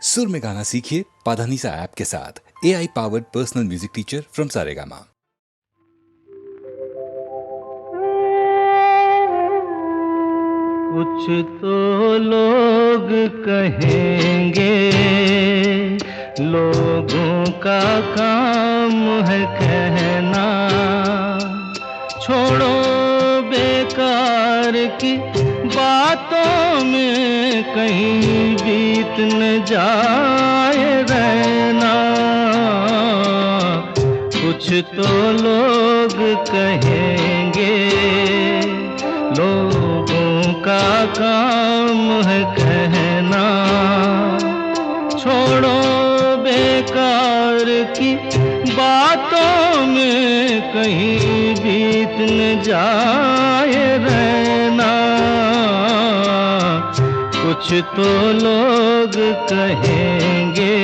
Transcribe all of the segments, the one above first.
सुर में गाना सीखिए पाधानीसा ऐप के साथ। AI powered personal music teacher from Saregama. कुछ तो लोग कहेंगे, लोगों का काम है कहना। छोड़ो बेकार की बातों में कहीं बीत न जाए रहना। कुछ तो लोग कहेंगे, लोगों का काम है कहना। छोड़ो बेकार की बातों में कहीं बीत न जाए रहना। कुछ तो लोग कहेंगे।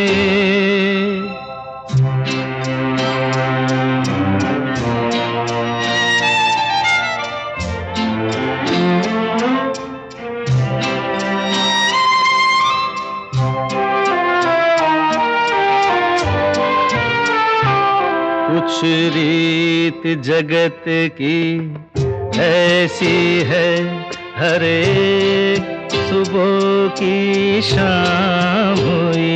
कुछ रीत जगत की ऐसी है, हर एक सुबह की शाम हुई।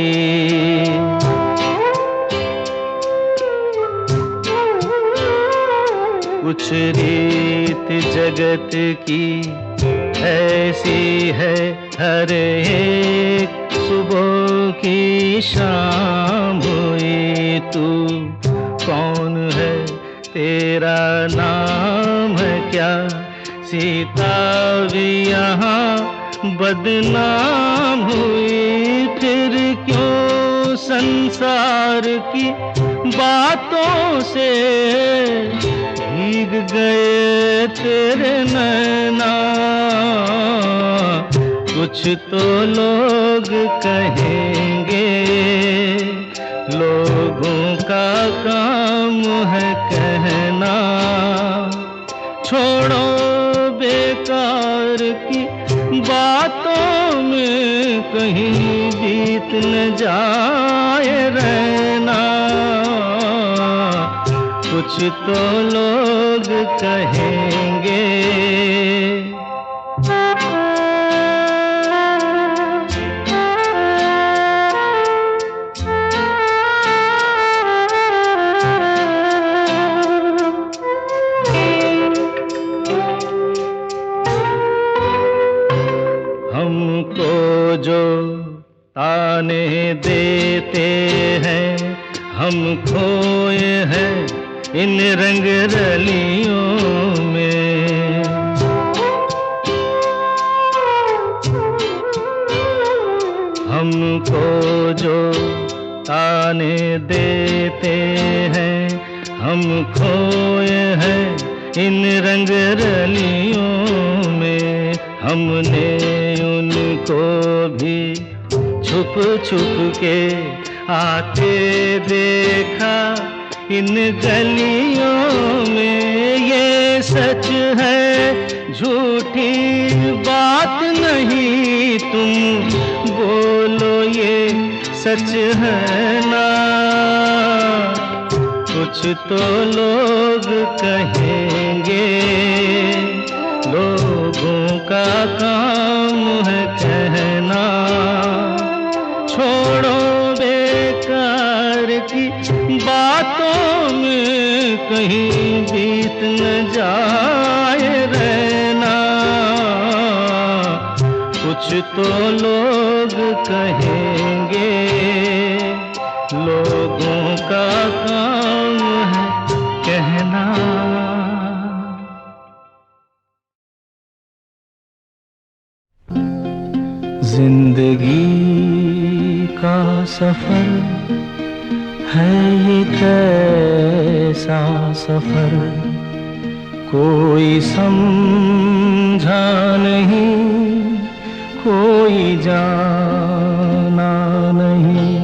कुछ रीत जगत की ऐसी है, हर एक सुबह की शाम हुई। तू कौन है, तेरा नाम है क्या? सीता भी यहाँ बदनाम हुई। फिर क्यों संसार की बातों से भीग गए तेरे नैना। कुछ तो लोग कहेंगे, लोगों का काम है कहना। छोड़ो बेकार की बातों में कहीं बीत न जाए रहना। कुछ तो लोग कहेंगे। हमको जो ताने देते हैं, हम खोए हैं इन रंग रलियों में। हमको जो ताने देते हैं, हम खोए हैं इन रंग रलियों में। हमने उनको भी छुप छुप के आते देखा इन गलियों में। ये सच है, झूठी बात नहीं, तुम बोलो ये सच है ना? कुछ तो लोग कहेंगे, लोगों का काम है कहना। छोड़ो बेकार की बातों में कहीं बीत न जाए रहना। कुछ तो लोग कहेंगे, लोगों का काम है कहना। जिंदगी का सफर है ये कैसा सफर, कोई समझा नहीं, कोई जाना नहीं।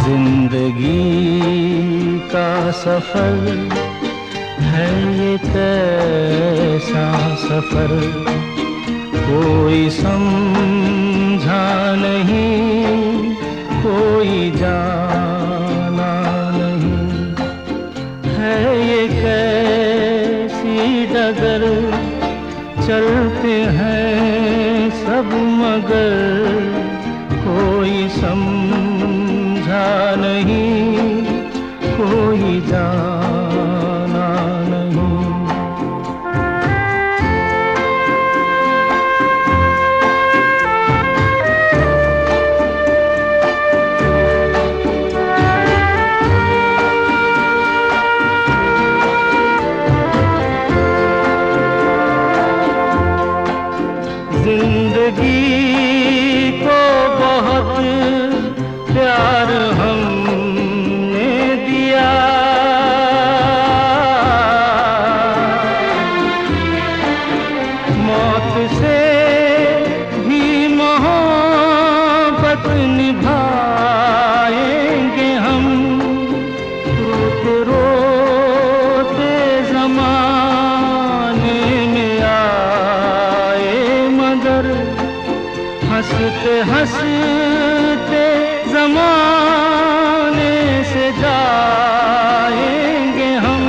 जिंदगी का सफर है ये कैसा सफर, कोई समझा नहीं, कोई जाना नहीं। है ये कैसी डगर, चलते हैं सब मगर कोई समझा नहीं, कोई जाना नहीं। जिंदगी को बहुत प्यार हमने दिया, मौत से भी मोहब्बत निभाएंगे हम। रोते रोते ज़माने में आए मगर, हंसते हंसते ज़माने से जाएंगे हम।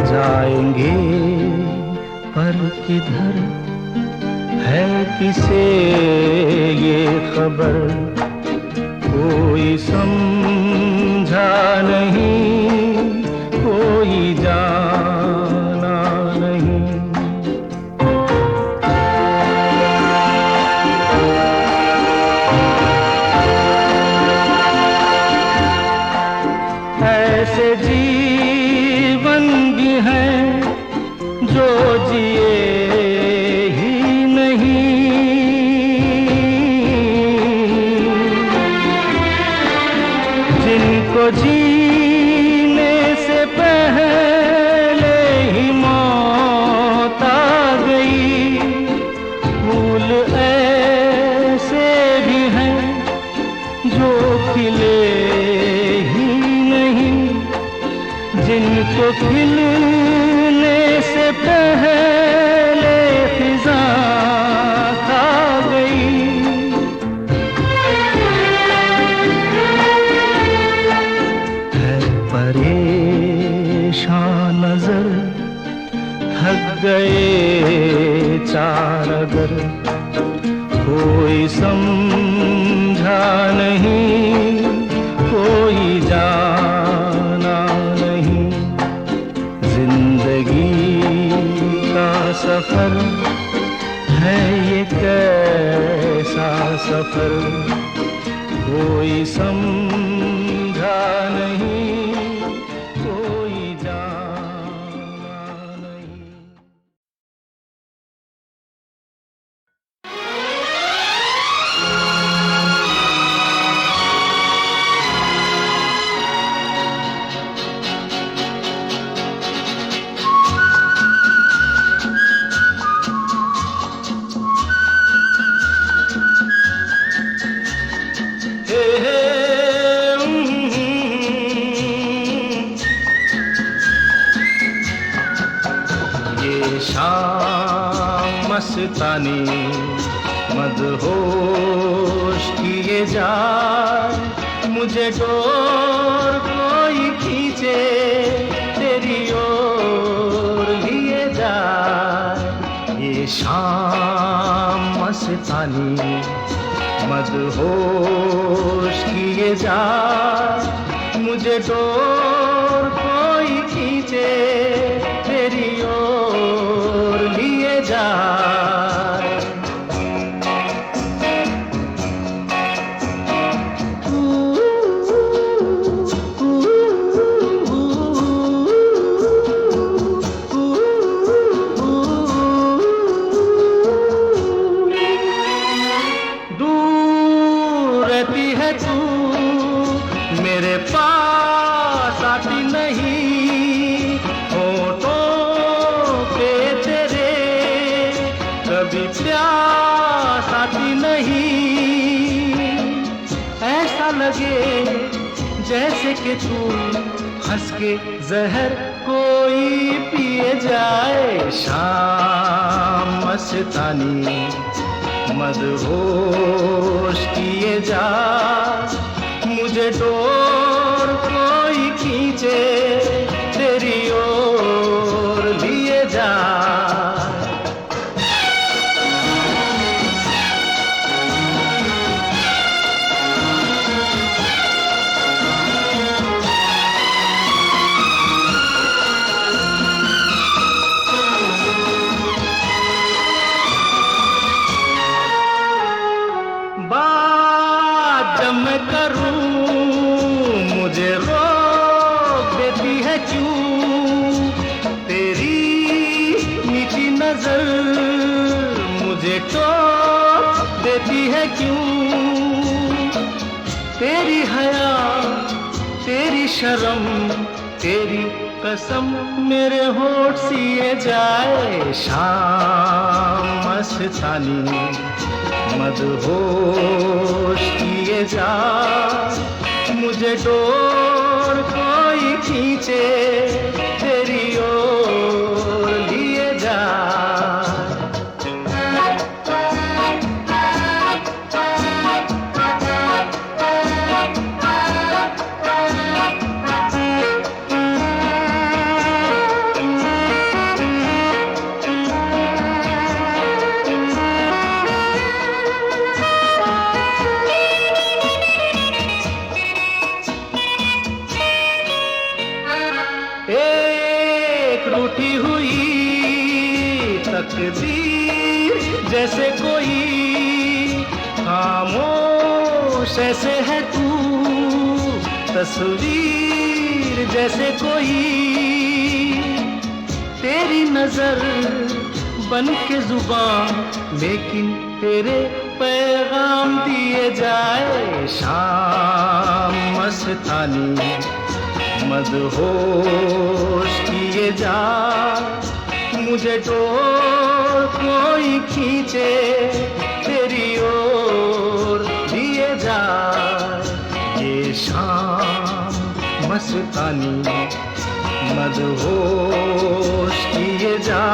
जाएंगे पर किधर है किसे ये खबर, कोई समझा नहीं, कोई जाना नहीं। ऐसे जीवन भी हैं जो जिए ही नहीं, जिनको जीने से पहले ही मौत आ गई। फूल ऐसे भी हैं जो खिले ही नहीं, जिनको खिलने से पहले फिजा खा गई। है परेशान नजर, थक गए चारगर, कोई समझा नहीं, कोई जाना नहीं। जिंदगी का सफर है ये कैसा सफर, कोई समझा नहीं, कोई जाना नहीं। शाम मस्तानी मदहोश किए जाए, मुझे डोर कोई खींचे तेरी ओर लिए जाए। ये शाम मस्तानी मदहोश किए जाए, मुझे डोर कोई खींचे तेरी ओर लिए जाए। दूर रहती है तू मेरे पास आती नहीं, होठों पे तेरे कभी प्यास आती नहीं। ऐसा लगे जैसे कि तू हंस के जहर कोई पिए जाए। शाम मस्तानी मदहोश किए जा, मुझे डोर कोई खींचे तेरी ओर लिए जा। बात जब मैं करूं मुझे रोक देती है क्यों तेरी मीठी नजर, मुझे टोक देती है क्यों तेरी हया तेरी शर्म तेरी कसम मेरे होठ सिए जाए। शाम मस्तानी मदहोश किए जा, मुझे डोर कोई खींचे तेरी ओर लिए जा। एक रूठी हुई तकदीर जैसे कोई खामोश ऐसे है तू, तस्वीर जैसे कोई तेरी नजर बन के जुबान लेकिन तेरे पैगाम दिए जाए। शाम मस्तानी मदहोश किए जा, मुझे डोर कोई खींचे तेरी ओर लिए जा। ये शाम मस्तानी मदहोश किए जा,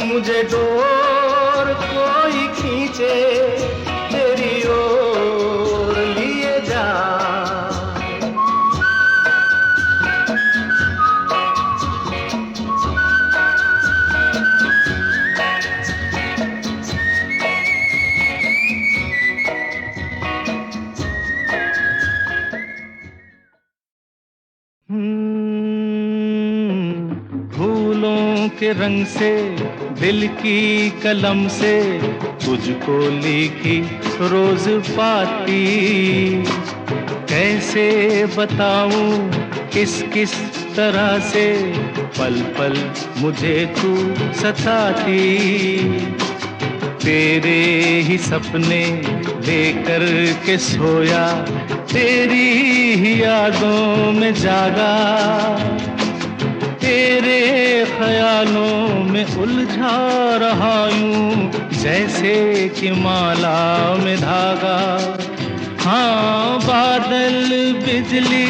मुझे डोर कोई खींचे तेरी ओर लिए जा। फूलों के रंग से दिल की कलम से तुझको लिखी रोज पाती, कैसे बताऊं किस किस तरह से पल पल मुझे तू सताती। तेरे ही सपने लेकर के सोया, तेरी ही यादों में जागा, तेरे ख्यालों में उलझा रहा यूं जैसे कि माला में धागा। हाँ बादल बिजली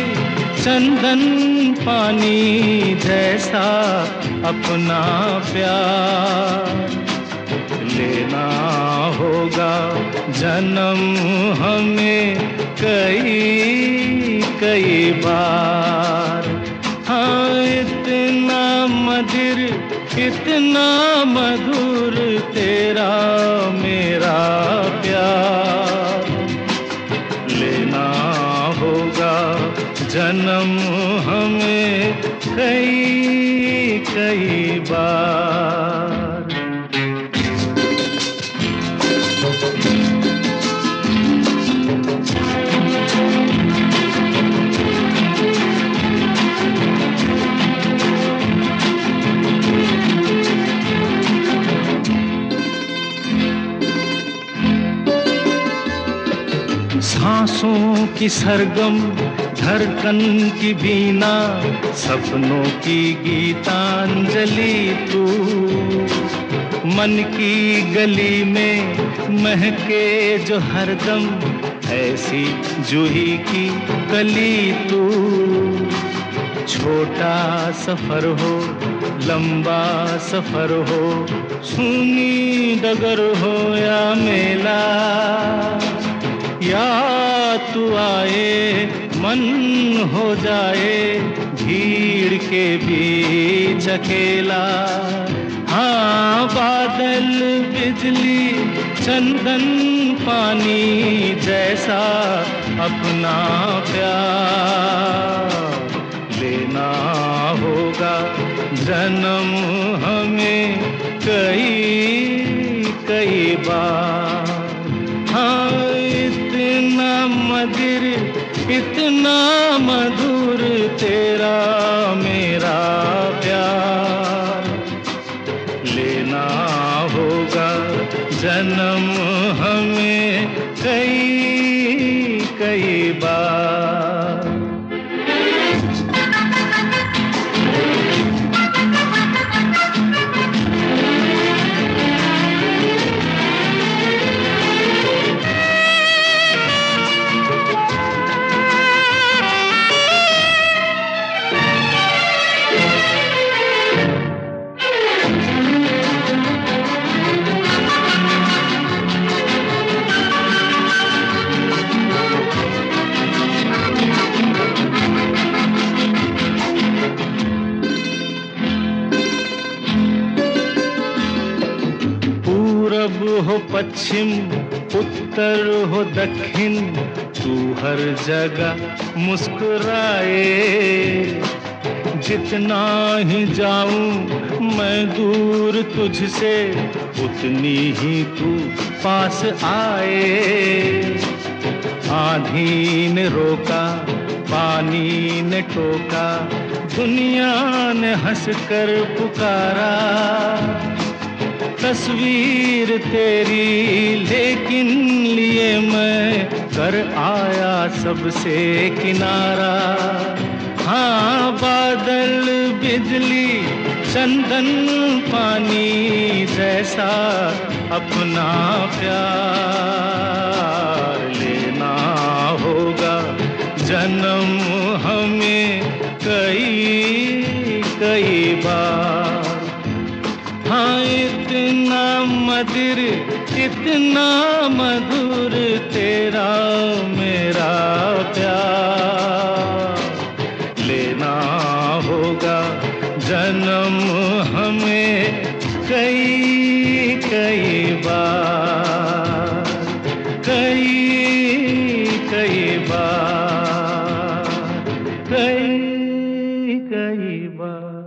चंदन पानी जैसा अपना प्यार लेना होगा जन्म हमें कई कई बार। हाँ इतना मधुर इतना मधुर तेरा मेरा प्यार लेना होगा जन्म हमें कई कई बार। सांसों की सरगम धड़कन की बीना सपनों की गीतांजलि तू, मन की गली में महके जो हरदम ऐसी जूही की कली तू। छोटा सफर हो लंबा सफर हो, सूनी डगर हो या मेला, या तू आए मन हो जाए भीड़ के बीच अकेला। हाँ बादल बिजली चंदन पानी जैसा अपना प्यार लेना होगा जन्म हमें कई कई बार। हाँ इतना मधुर इतना मधुर तेरा मेरा प्यार लेना होगा जन्म हमें कई कई बार। हो पश्चिम उत्तर हो दक्षिण, तू हर जगह मुस्कुराए। जितना ही जाऊं मैं दूर तुझसे, उतनी ही तू पास आए। आंधी ने रोका पानी ने टोका, दुनिया ने हंसकर पुकारा। तस्वीर तेरी लेकिन लिए मैं कर आया सबसे किनारा। हाँ बादल बिजली चंदन पानी जैसा अपना प्यार लेना होगा जन्म हमें कई कई बार। हाँ इतना मधुर तेरा मेरा प्यार लेना होगा जन्म हमें कई कई बार, कई कई बार, कई कई बार।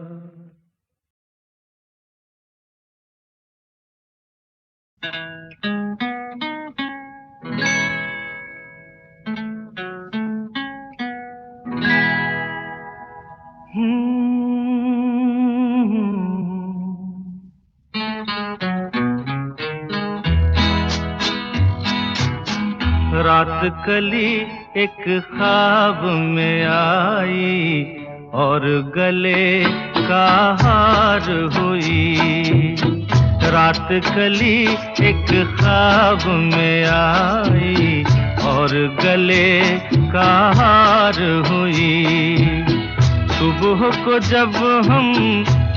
रात कली एक ख्वाब में आई और गले का हार हुई। रात कली एक ख्वाब में आई और गले का हार हुई। सुबह को जब हम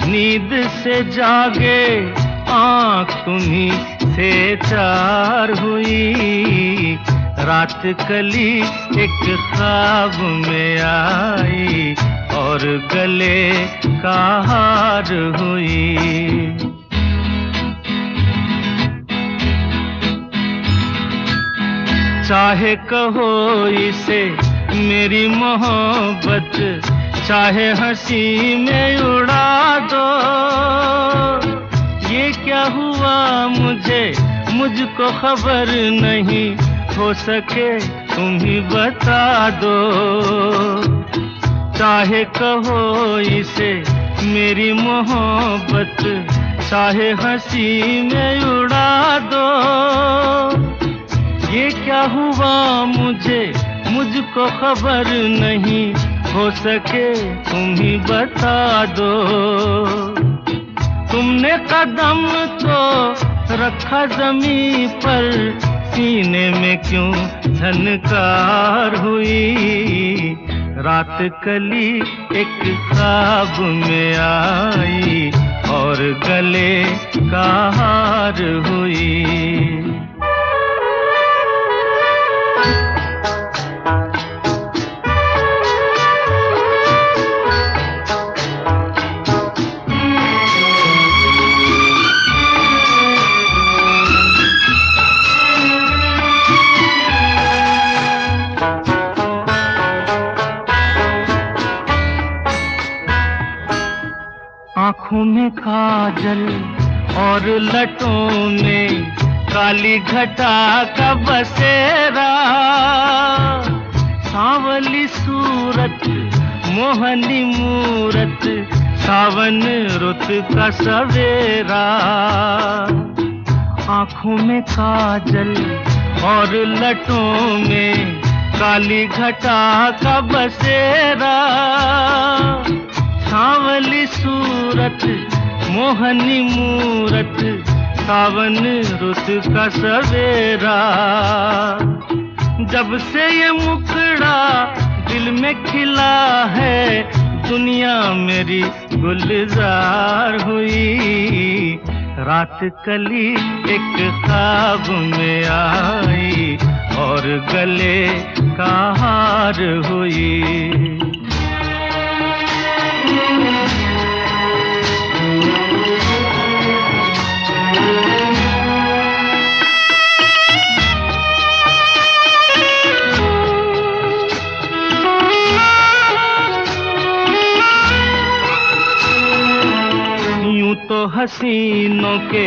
नींद से जागे, आँख तुम्हीं से चार हुई। रात कली एक ख्वाब में आई और गले का हार हुई। चाहे कहो इसे मेरी मोहब्बत, चाहे हंसी में उड़ा दो। ये क्या हुआ मुझको खबर नहीं, हो सके तुम ही बता दो। चाहे कहो इसे मेरी मोहब्बत, चाहे हंसी में उड़ा दो। ये क्या हुआ मुझको खबर नहीं, हो सके तुम ही बता दो। तुमने कदम तो रखा ज़मीं पर, सीने में क्यों झनकार हुई। रात कली एक ख्वाब में आई और गले का हार हुई। आँखों में काजल और लटों में काली घटा का बसेरा। सांवली सूरत मोहनी मूरत सावन रुत का सवेरा। आँखों में काजल और लटों में काली घटा का बसेरा। सांवली सूरत मोहनी मूरत सावन रुत का सवेरा। जब से ये मुखड़ा दिल में खिला है दुनिया मेरी गुलजार हुई। रात कली एक ख्वाब में आई और गले का हार हुई। यूं तो हसीनों के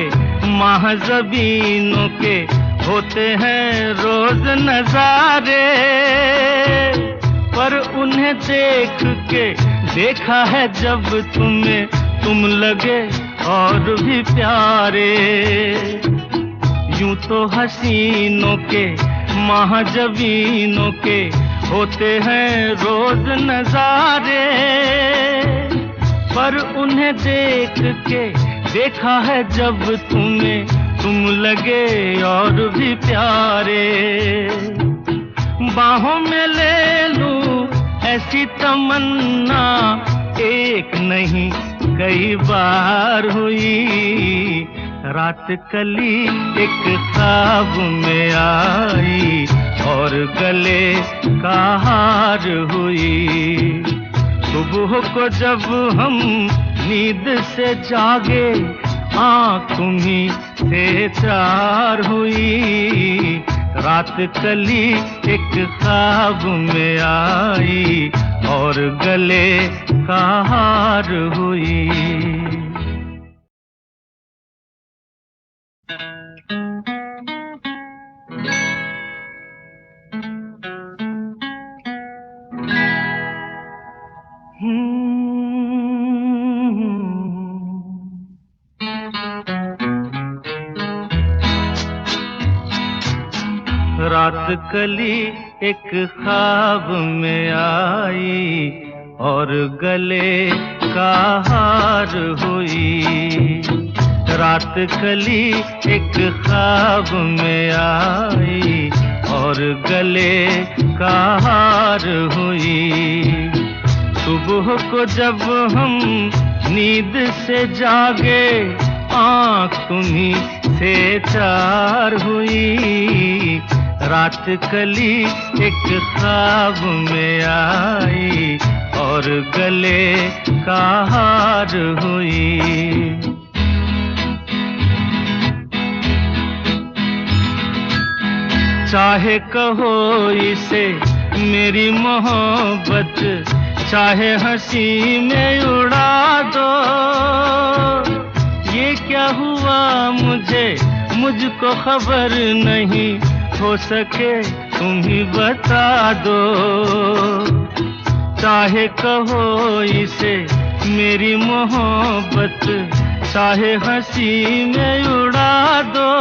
महज़बीनों के होते हैं रोज नजारे, पर उन्हें देख के देखा है जब तुम्हें तुम लगे और भी प्यारे। यूं तो हसीनों के महज़बीनों के होते हैं रोज नजारे, पर उन्हें देख के देखा है जब तुम्हें तुम लगे और भी प्यारे। बाहों में ले लूं ऐसी तमन्ना एक नहीं कई बार हुई। रात कली एक ख्वाब में आई और गले का हार हुई। सुबह को जब हम नींद से जागे आँख तुम्हीं से चार हुई। रात कली एक ख्वाब में आई और गले का हार हुई। रात कली एक ख्वाब में आई और गले का हार हुई। रात कली एक ख्वाब में आई और गले का हार हुई। सुबह को जब हम नींद से जागे आँख तुम्हीं से चार हुई। रात कली एक ख्वाब में आई और गले का हार हुई। चाहे कहो इसे मेरी मोहब्बत, चाहे हंसी में उड़ा दो। ये क्या हुआ मुझको खबर नहीं, हो सके तुम ही बता दो। चाहे कहो इसे मेरी मोहब्बत, चाहे हंसी में उड़ा दो।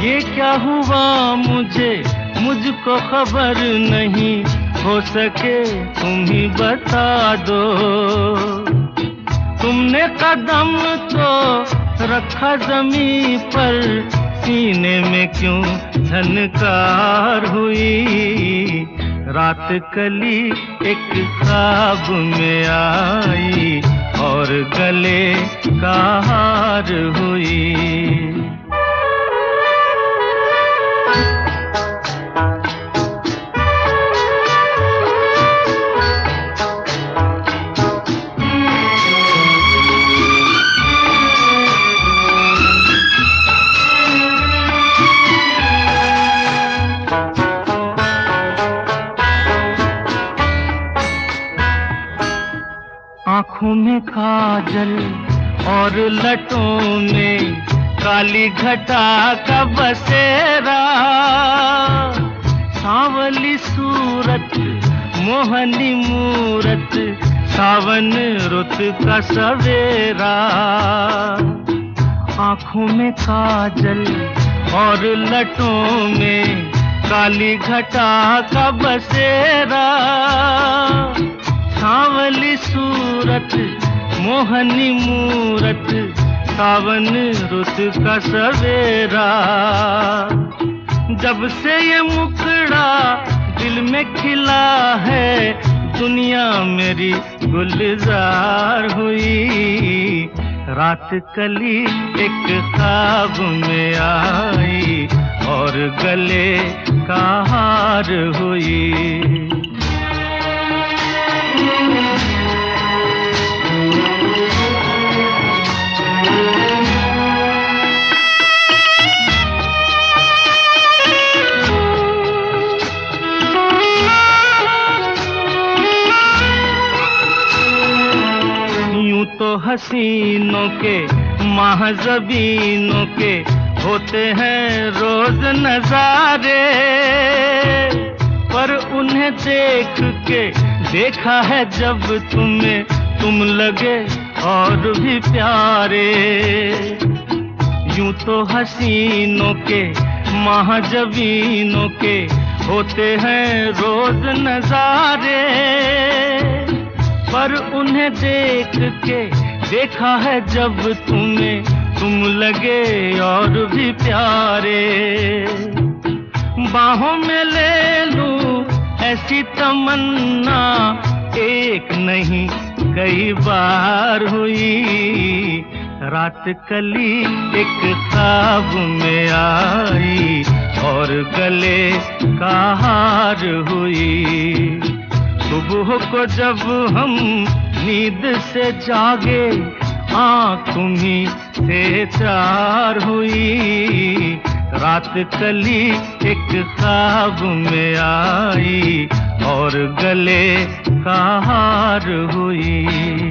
ये क्या हुआ मुझको खबर नहीं, हो सके तुम ही बता दो। तुमने कदम तो रखा ज़मीं पर, सीने में क्यों झनकार हुई। रात कली एक ख्वाब में आई और गले का हार हुई। आँखों में काजल और लटों में काली घटा का बसेरा। सांवली सूरत मोहनी मूरत सावन रुत का सवेरा। आँखों में काजल और लटों में काली घटा का बसेरा। सांवली सूरत मोहनी मूरत सावन रुत का सवेरा। जब से ये मुखड़ा दिल में खिला है दुनिया मेरी गुलजार हुई। रात कली एक ख्वाब में आई और गले का हार हुई। यूं तो हसीनों के महज़बीनों के होते हैं रोज नजारे, पर उन्हें देख के देखा है जब तुम्हें तुम लगे और भी प्यारे। यूं तो हसीनों के महज़बीनों के होते हैं रोज नजारे, पर उन्हें देख के देखा है जब तुम्हें तुम लगे और भी प्यारे। बाहों में ले लूं ऐसी तमन्ना एक नहीं कई बार हुई। रात कली एक ख्वाब में आई और गले का हार हुई। सुबह को जब हम नींद से जागे आँख तुम्हीं से चार हुई। रात कली एक ख्वाब में आई और गले का हार हुई।